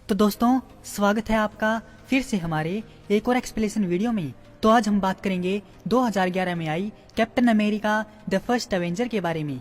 तो दोस्तों, स्वागत है आपका फिर से हमारे एक और एक्सप्लेनेशन वीडियो में। तो आज हम बात करेंगे 2011 में आई Captain America the First Avenger के बारे में।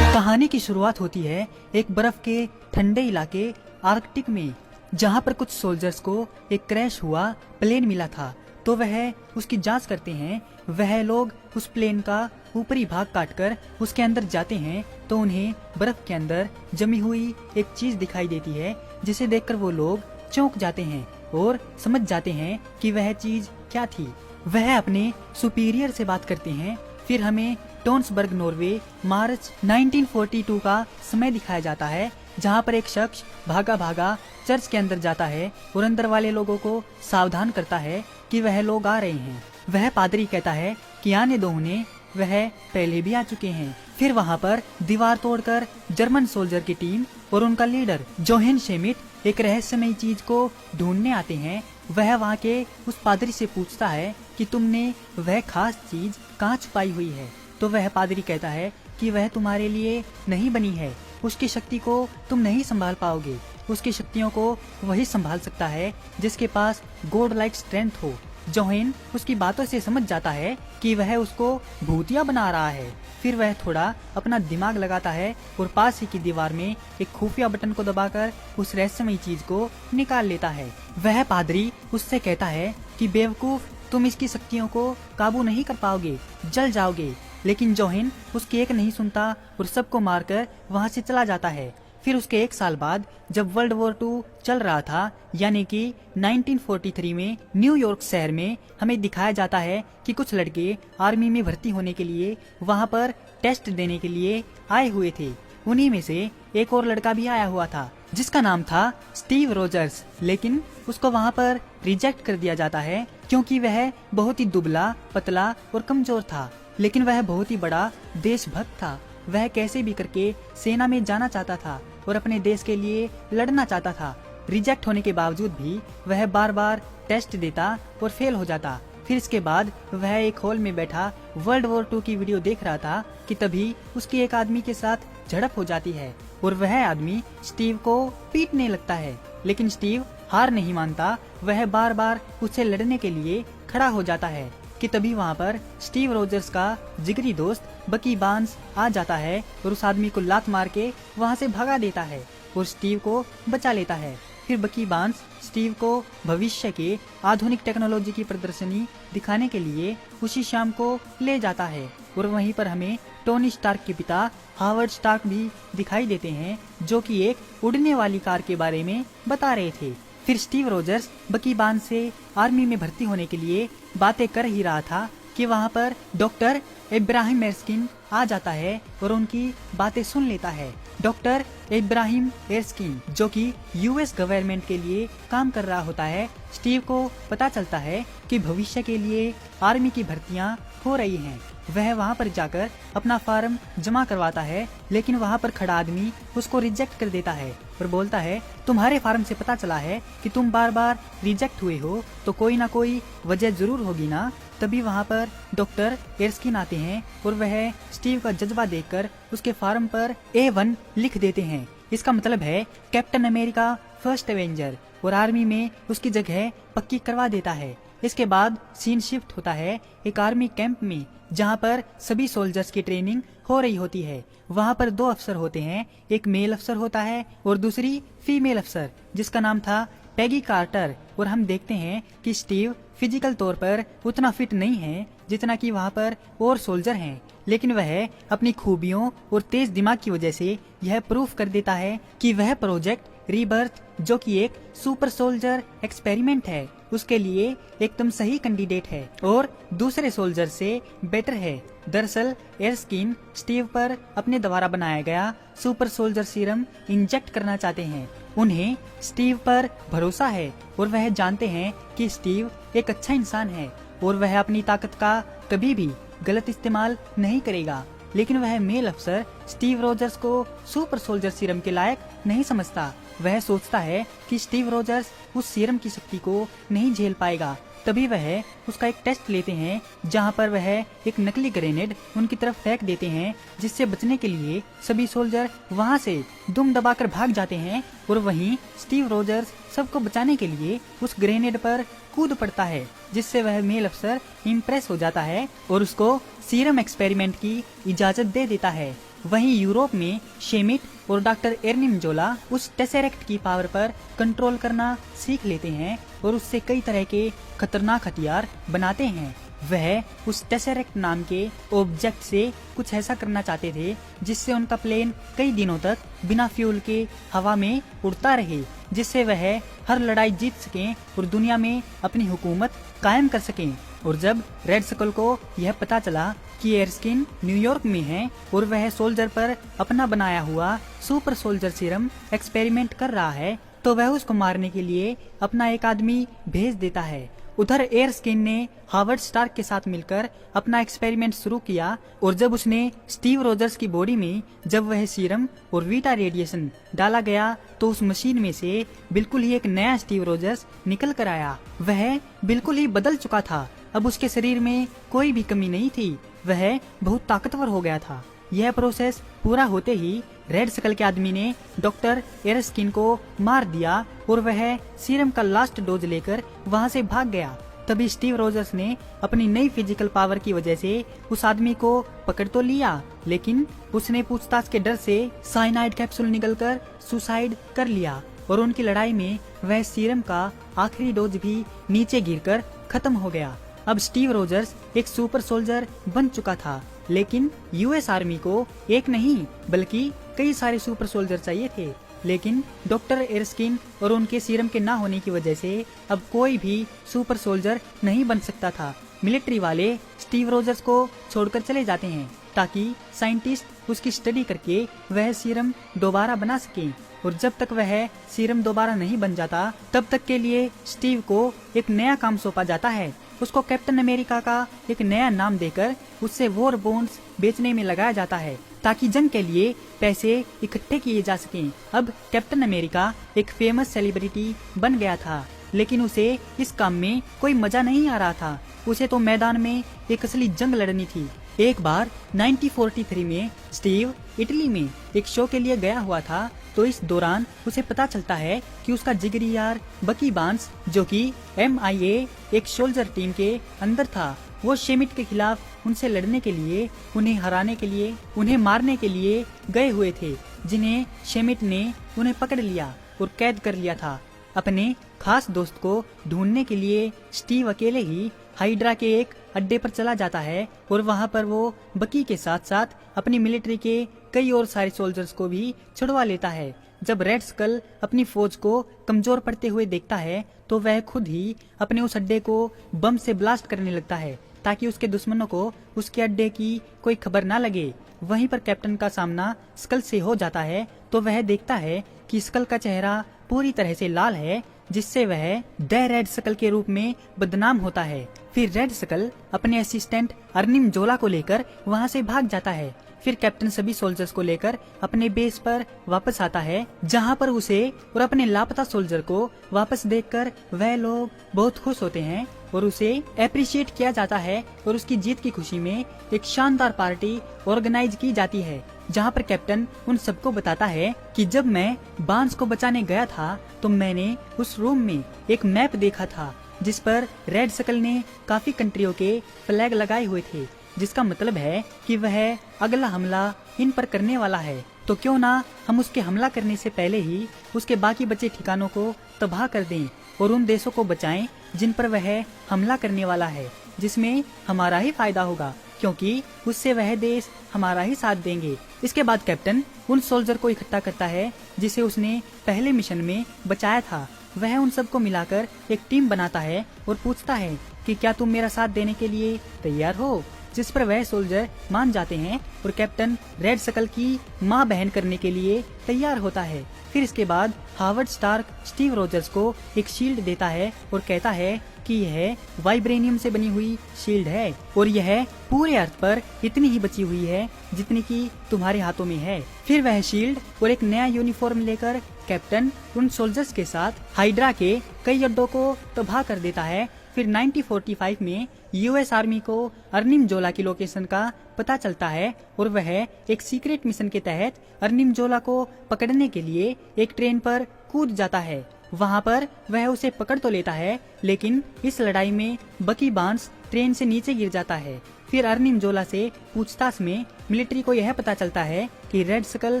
कहानी की शुरुआत होती है एक बर्फ के ठंडे इलाके आर्कटिक में, जहां पर कुछ सोल्जर्स को एक क्रैश हुआ प्लेन मिला था। तो वह उसकी जांच करते हैं। वह लोग उस प्लेन का ऊपरी भाग काटकर उसके अंदर जाते हैं तो उन्हें बर्फ के अंदर जमी हुई एक चीज दिखाई देती है, जिसे देखकर वो लोग चौंक जाते हैं और समझ जाते हैं कि वह चीज क्या थी। वह अपने सुपीरियर से बात करते हैं। फिर हमें टोन्सबर्ग, नॉर्वे, मार्च 1942 का समय दिखाया जाता है, जहां पर एक शख्स भागा भागा चर्च के अंदर जाता है और अंदर वाले लोगों को सावधान करता है कि वह लोग आ रहे हैं। वह पादरी कहता है कि आने दो उन्हें, वह पहले भी आ चुके हैं। फिर वहां पर दीवार तोड़कर जर्मन सोल्जर की टीम और उनका लीडर जोहेन शेमिट एक रहस्यमयी चीज को ढूंढने आते हैं। वह वहां के उस पादरी से पूछता है कि तुमने वह खास चीज कहाँ छुपाई हुई है। तो वह पादरी कहता है कि वह तुम्हारे लिए नहीं बनी है, उसकी शक्ति को तुम नहीं संभाल पाओगे। उसकी शक्तियों को वही संभाल सकता है जिसके पास गॉड लाइक स्ट्रेंथ हो। जोहेन उसकी बातों से समझ जाता है कि वह उसको भूतिया बना रहा है। फिर वह थोड़ा अपना दिमाग लगाता है और पास ही की दीवार में एक खुफिया बटन को दबाकर उस रहस्यमयी चीज को निकाल लेता है। वह पादरी उससे कहता है कि बेवकूफ, तुम इसकी शक्तियों को काबू नहीं कर पाओगे, जल जाओगे। लेकिन जोहेन उसकी एक नहीं सुनता और सबको मारकर वहां से चला जाता है। फिर उसके एक साल बाद जब वर्ल्ड वॉर 2 चल रहा था, यानी कि 1943 में न्यूयॉर्क शहर में हमें दिखाया जाता है कि कुछ लड़के आर्मी में भर्ती होने के लिए वहां पर टेस्ट देने के लिए आए हुए थे। उन्हीं में से एक और लड़का भी आया हुआ था जिसका नाम था स्टीव रोजर्स, लेकिन उसको वहां पर रिजेक्ट कर दिया जाता है क्योंकि वह बहुत ही दुबला, पतला और कमजोर था। लेकिन वह बहुत ही बड़ा देशभक्त था। वह कैसे भी करके सेना में जाना चाहता था और अपने देश के लिए लड़ना चाहता था। रिजेक्ट होने के बावजूद भी वह बार बार टेस्ट देता और फेल हो जाता। फिर इसके बाद वह एक हॉल में बैठा वर्ल्ड वॉर 2 की वीडियो देख रहा था कि तभी उसकी एक आदमी के साथ झड़प हो जाती है और वह आदमी स्टीव को पीटने लगता है। लेकिन स्टीव हार नहीं मानता। वह बार बार उससे लड़ने के लिए खड़ा हो जाता है कि तभी वहां पर स्टीव रोजर्स का जिगरी दोस्त बकी बार्न्स आ जाता है और उस आदमी को लात मार के वहां से भगा देता है और स्टीव को बचा लेता है। फिर बकी बार्न्स स्टीव को भविष्य के आधुनिक टेक्नोलॉजी की प्रदर्शनी दिखाने के लिए उसी शाम को ले जाता है और वहीं पर हमें टोनी स्टार्क के पिता हावर्ड स्टार्क भी दिखाई देते हैं, जो कि एक उड़ने वाली कार के बारे में बता रहे थे। फिर स्टीव रोजर्स बकी बार्न्स से आर्मी में भर्ती होने के लिए बातें कर ही रहा था कि वहां पर डॉक्टर इब्राहिम एर्स्किन आ जाता है और उनकी बातें सुन लेता है। डॉक्टर इब्राहिम एर्स्किन, जो कि यूएस गवर्नमेंट के लिए काम कर रहा होता है। स्टीव को पता चलता है कि भविष्य के लिए आर्मी की भर्तियां हो रही हैं। वह वहां पर जाकर अपना फॉर्म जमा करवाता है, लेकिन वहां पर खड़ा आदमी उसको रिजेक्ट कर देता है और बोलता है, तुम्हारे फॉर्म से पता चला है कि तुम बार बार रिजेक्ट हुए हो, तो कोई ना कोई वजह जरूर होगी ना। तभी वहां पर डॉक्टर एर्स्किन आते हैं और वह स्टीव का जज्बा देखकर उसके फॉर्म पर A1 लिख देते हैं। इसका मतलब है कैप्टन अमेरिका फर्स्ट एवेंजर, और आर्मी में उसकी जगह पक्की करवा देता है। इसके बाद सीन शिफ्ट होता है एक आर्मी कैंप में, जहां पर सभी सोल्जर्स की ट्रेनिंग हो रही होती है। वहां पर 2 अफसर होते हैं, एक मेल अफसर होता है और दूसरी फीमेल अफसर, जिसका नाम था पैगी कार्टर। और हम देखते हैं कि स्टीव फिजिकल तौर पर उतना फिट नहीं है जितना कि वहां पर और सोल्जर हैं, लेकिन वह अपनी खूबियों और तेज दिमाग की वजह से यह प्रूफ कर देता है कि वह प्रोजेक्ट रीबर्थ, जो कि एक सुपर सोल्जर एक्सपेरिमेंट है, उसके लिए एकदम सही कैंडिडेट है और दूसरे सोल्जर से बेटर है। दरअसल एर्स्किन स्टीव पर अपने द्वारा बनाया गया सुपर सोल्जर सीरम इंजेक्ट करना चाहते हैं। उन्हें स्टीव पर भरोसा है और वह जानते हैं कि स्टीव एक अच्छा इंसान है और वह अपनी ताकत का कभी भी गलत इस्तेमाल नहीं करेगा। लेकिन वह मेल अफसर स्टीव रोजर्स को सुपर सोल्जर सीरम के लायक नहीं समझता। वह सोचता है कि स्टीव रोजर्स उस सीरम की शक्ति को नहीं झेल पाएगा तभी वह उसका एक टेस्ट लेते हैं, जहां पर वह एक नकली ग्रेनेड उनकी तरफ फेंक देते हैं, जिससे बचने के लिए सभी सोल्जर वहां से दुम दबाकर भाग जाते हैं। और वहीं स्टीव रोजर्स सबको बचाने के लिए उस ग्रेनेड पर कूद पड़ता है, जिससे वह मेल अफसर इम्प्रेस हो जाता है और उसको सीरम एक्सपेरिमेंट की इजाजत दे देता है। वहीं यूरोप में शेमिट और डॉक्टर एर्निम जोला उस टेसेरेक्ट की पावर पर कंट्रोल करना सीख लेते हैं और उससे कई तरह के खतरनाक हथियार बनाते हैं। वह उस टेसेरेक्ट नाम के ऑब्जेक्ट से कुछ ऐसा करना चाहते थे जिससे उनका प्लेन कई दिनों तक बिना फ्यूल के हवा में उड़ता रहे, जिससे वह हर लड़ाई जीत सकें और दुनिया में अपनी हुकूमत कायम कर सकें। और जब रेड सकल को यह पता चला कि एरस्किन न्यूयॉर्क में है और वह सोल्जर पर अपना बनाया हुआ सुपर सोल्जर सीरम एक्सपेरिमेंट कर रहा है, तो वह उसको मारने के लिए अपना एक आदमी भेज देता है। उधर एरस्किन ने हार्वर्ड स्टार्क के साथ मिलकर अपना एक्सपेरिमेंट शुरू किया और जब उसने स्टीव रोजर्स की बॉडी में जब वह सीरम और वीटा रेडिएशन डाला गया, तो उस मशीन में से बिल्कुल ही एक नया स्टीव रोजर्स निकल कर आया। वह बिल्कुल ही बदल चुका था। अब उसके शरीर में कोई भी कमी नहीं थी। वह बहुत ताकतवर हो गया था। यह प्रोसेस पूरा होते ही रेड सकल के आदमी ने डॉक्टर एरस्किन को मार दिया और वह सीरम का लास्ट डोज लेकर वहां से भाग गया। तभी स्टीव रोजर्स ने अपनी नई फिजिकल पावर की वजह से उस आदमी को पकड़ तो लिया, लेकिन उसने पूछताछ के डर से साइनाइड कैप्सूल निकलकर सुसाइड कर लिया और उनकी लड़ाई में वह सीरम का आखिरी डोज भी नीचे गिरकर खत्म हो गया। अब स्टीव रोजर्स एक सुपर सोल्जर बन चुका था, लेकिन यूएस आर्मी को एक नहीं बल्कि कई सारे सुपर सोल्जर चाहिए थे। लेकिन डॉक्टर एरस्किन और उनके सीरम के ना होने की वजह से अब कोई भी सुपर सोल्जर नहीं बन सकता था। मिलिट्री वाले स्टीव रोजर्स को छोड़कर चले जाते हैं ताकि साइंटिस्ट उसकी स्टडी करके वह सीरम दोबारा बना सकें। और जब तक वह सीरम दोबारा नहीं बन जाता, तब तक के लिए स्टीव को एक नया काम सौंपा जाता है। उसको कैप्टन अमेरिका का एक नया नाम देकर उससे वॉर बॉन्ड्स बेचने में लगाया जाता है ताकि जंग के लिए पैसे इकट्ठे किए जा सकें। अब कैप्टन अमेरिका एक फेमस सेलिब्रिटी बन गया था, लेकिन उसे इस काम में कोई मजा नहीं आ रहा था। उसे तो मैदान में एक असली जंग लड़नी थी। एक बार 1943 में स्टीव इटली में एक शो के लिए गया हुआ था, तो इस दौरान उसे पता चलता है कि उसका जिगरी यार बकी बार्न्स, जो कि MIA एक सोल्जर टीम के अंदर था, वो शेमिट के खिलाफ उनसे लड़ने के लिए, उन्हें हराने के लिए, उन्हें मारने के लिए गए हुए थे, जिन्हें शेमिट ने उन्हें पकड़ लिया और कैद कर लिया था। अपने खास दोस्त को ढूंढने के लिए स्टीव अकेले ही हाइड्रा के एक अड्डे पर चला जाता है और वहां पर वो बकी के साथ साथ अपनी मिलिट्री के कई और सारे सोल्जर्स को भी छुड़वा लेता है। जब रेड स्कल अपनी फौज को कमजोर पड़ते हुए देखता है, तो वह खुद ही अपने उस अड्डे को बम से ब्लास्ट करने लगता है ताकि उसके दुश्मनों को उसके अड्डे की कोई खबर ना लगे। वहीं पर कैप्टन का सामना स्कल से हो जाता है, तो वह देखता है कि स्कल का चेहरा पूरी तरह से लाल है, जिससे वह द रेड स्कल के रूप में बदनाम होता है। फिर रेड स्कल अपने असिस्टेंट अर्निम जोला को लेकर वहां से भाग जाता है। फिर कैप्टन सभी सोल्जर्स को लेकर अपने बेस पर वापस आता है, जहां पर उसे और अपने लापता सोल्जर को वापस देखकर वह लोग बहुत खुश होते हैं और उसे अप्रिशिएट किया जाता है और उसकी जीत की खुशी में एक शानदार पार्टी ऑर्गेनाइज की जाती है, जहां पर कैप्टन उन सबको बताता है कि जब मैं बार्न्स को बचाने गया था, तो मैंने उस रूम में एक मैप देखा था जिस पर रेड स्कल ने काफी कंट्रियों के फ्लैग लगाए हुए थे, जिसका मतलब है कि वह अगला हमला इन पर करने वाला है। तो क्यों ना हम उसके हमला करने से पहले ही उसके बाकी बचे ठिकानों को तबाह कर दें और उन देशों को बचाएं जिन पर वह हमला करने वाला है, जिसमें हमारा ही फायदा होगा, क्योंकि उससे वह देश हमारा ही साथ देंगे। इसके बाद कैप्टन उन सोल्जर को इकट्ठा करता है जिसे उसने पहले मिशन में बचाया था। वह उन सबको मिलाकर एक टीम बनाता है और पूछता है कि क्या तुम मेरा साथ देने के लिए तैयार हो, जिस पर वह सोल्जर मान जाते हैं और कैप्टन रेड स्कल की मां बहन करने के लिए तैयार होता है। फिर इसके बाद हार्वर्ड स्टार्क स्टीव रोजर्स को एक शील्ड देता है और कहता है कि यह वाइब्रेनियम से बनी हुई शील्ड है और यह पूरे अर्थ पर इतनी ही बची हुई है जितनी की तुम्हारे हाथों में है। फिर वह शील्ड और एक नया यूनिफॉर्म लेकर कैप्टन उन सोल्जर्स के साथ हाइड्रा के कई अड्डों को तबाह कर देता है फिर 1945 में यूएस आर्मी को अर्निमजोला की लोकेशन का पता चलता है और वह एक सीक्रेट मिशन के तहत अर्निमजोला को पकड़ने के लिए एक ट्रेन पर कूद जाता है। वहां पर वह उसे पकड़ तो लेता है, लेकिन इस लड़ाई में बकी बार्न्स ट्रेन से नीचे गिर जाता है। फिर अर्निमजोला से पूछताछ में मिलिट्री को यह पता चलता है कि रेड स्कल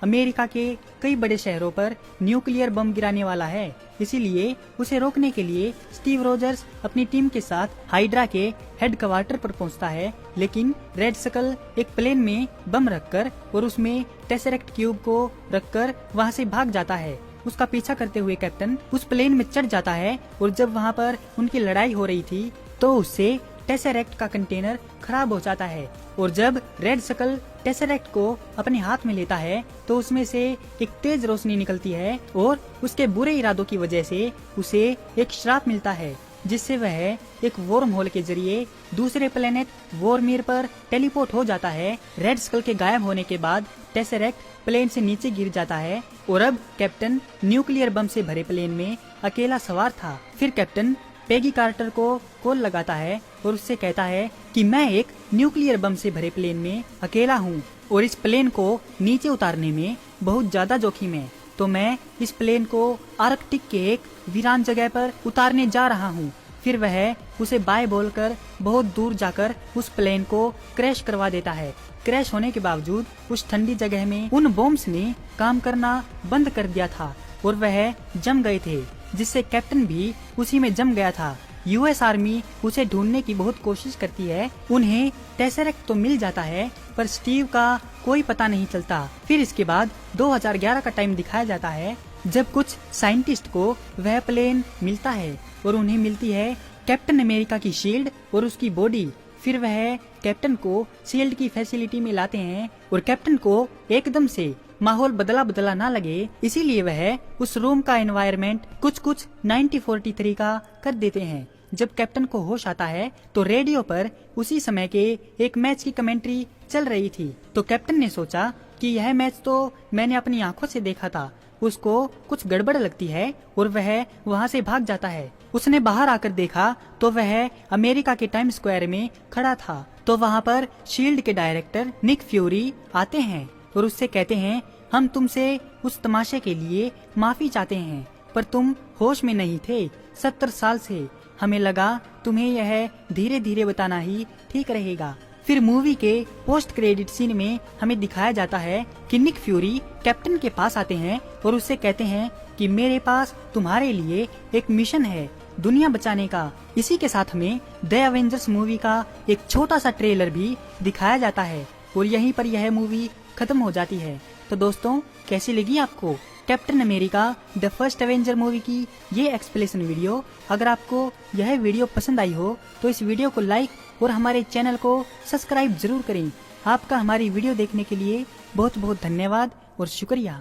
अमेरिका के कई बड़े शहरों पर न्यूक्लियर बम गिराने वाला है। इसीलिए उसे रोकने के लिए स्टीव रोजर्स अपनी टीम के साथ हाइड्रा के हेडक्वार्टर पर पहुंचता है, लेकिन रेड स्कल एक प्लेन में बम रखकर और उसमें टेसरेक्ट क्यूब को रखकर वहां से भाग जाता है। उसका पीछा करते हुए कैप्टन उस प्लेन में चढ़ जाता है और जब वहां पर उनकी लड़ाई हो रही थी तो उससे टेसरेक्ट का कंटेनर खराब हो जाता है और जब रेड स्कल टेसरेक्ट को अपने हाथ में लेता है तो उसमें से एक तेज रोशनी निकलती है और उसके बुरे इरादों की वजह से उसे एक श्राप मिलता है, जिससे वह एक वॉर्म होल के जरिए दूसरे प्लेनेट वॉरमीर पर टेलीपोर्ट हो जाता है। रेड स्कल के गायब होने के बाद टेसरेक्ट प्लेन से नीचे गिर जाता है और अब कैप्टन न्यूक्लियर बम से भरे प्लेन में अकेला सवार था। फिर कैप्टन पेगी कार्टर को कॉल लगाता है और उससे कहता है कि मैं एक न्यूक्लियर बम से भरे प्लेन में अकेला हूँ और इस प्लेन को नीचे उतारने में बहुत ज्यादा जोखिम है, तो मैं इस प्लेन को आर्कटिक के एक वीरान जगह पर उतारने जा रहा हूँ। फिर वह उसे बाय बोलकर बहुत दूर जाकर उस प्लेन को क्रैश करवा देता है। क्रैश होने के बावजूद उस ठंडी जगह में उन बॉम्ब्स ने काम करना बंद कर दिया था और वह जम गए थे, जिससे कैप्टन भी उसी में जम गया था। यूएस आर्मी उसे ढूंढने की बहुत कोशिश करती है। उन्हें टेसरेक्ट तो मिल जाता है पर स्टीव का कोई पता नहीं चलता। फिर इसके बाद 2011 का टाइम दिखाया जाता है जब कुछ साइंटिस्ट को वह प्लेन मिलता है और उन्हें मिलती है कैप्टन अमेरिका की शील्ड और उसकी बॉडी। फिर वह कैप्टन को शील्ड की फैसिलिटी में लाते हैं और कैप्टन को एकदम से माहौल बदला बदला ना लगे, इसीलिए वह उस रूम का एनवायरनमेंट कुछ 1943 का कर देते हैं। जब कैप्टन को होश आता है तो रेडियो पर उसी समय के एक मैच की कमेंट्री चल रही थी। तो कैप्टन ने सोचा कि यह मैच तो मैंने अपनी आंखों से देखा था, उसको कुछ गड़बड़ लगती है और वह वहां से भाग जाता है। उसने बाहर आकर देखा तो वह अमेरिका के टाइम स्क्वायर में खड़ा था। तो वहां पर शील्ड के डायरेक्टर निक फ्यूरी आते हैं और उससे कहते हैं हम तुमसे उस तमाशे के लिए माफी चाहते हैं, पर तुम होश में नहीं थे 70 साल से। हमें लगा तुम्हें यह धीरे धीरे बताना ही ठीक रहेगा। फिर मूवी के पोस्ट क्रेडिट सीन में हमें दिखाया जाता है कि निक फ्यूरी कैप्टन के पास आते हैं और उससे कहते हैं कि मेरे पास तुम्हारे लिए एक मिशन है, दुनिया बचाने का। इसी के साथ में द एवेंजर्स मूवी का एक छोटा सा ट्रेलर भी दिखाया जाता है और यहीं पर यह मूवी खत्म हो जाती है। तो दोस्तों, कैसी लगी आपको captain America the First Avenger movie की ये एक्सप्लेनेशन वीडियो? अगर आपको यह वीडियो पसंद आई हो तो इस वीडियो को लाइक और हमारे चैनल को सब्सक्राइब जरूर करें। आपका हमारी वीडियो देखने के लिए बहुत बहुत धन्यवाद और शुक्रिया।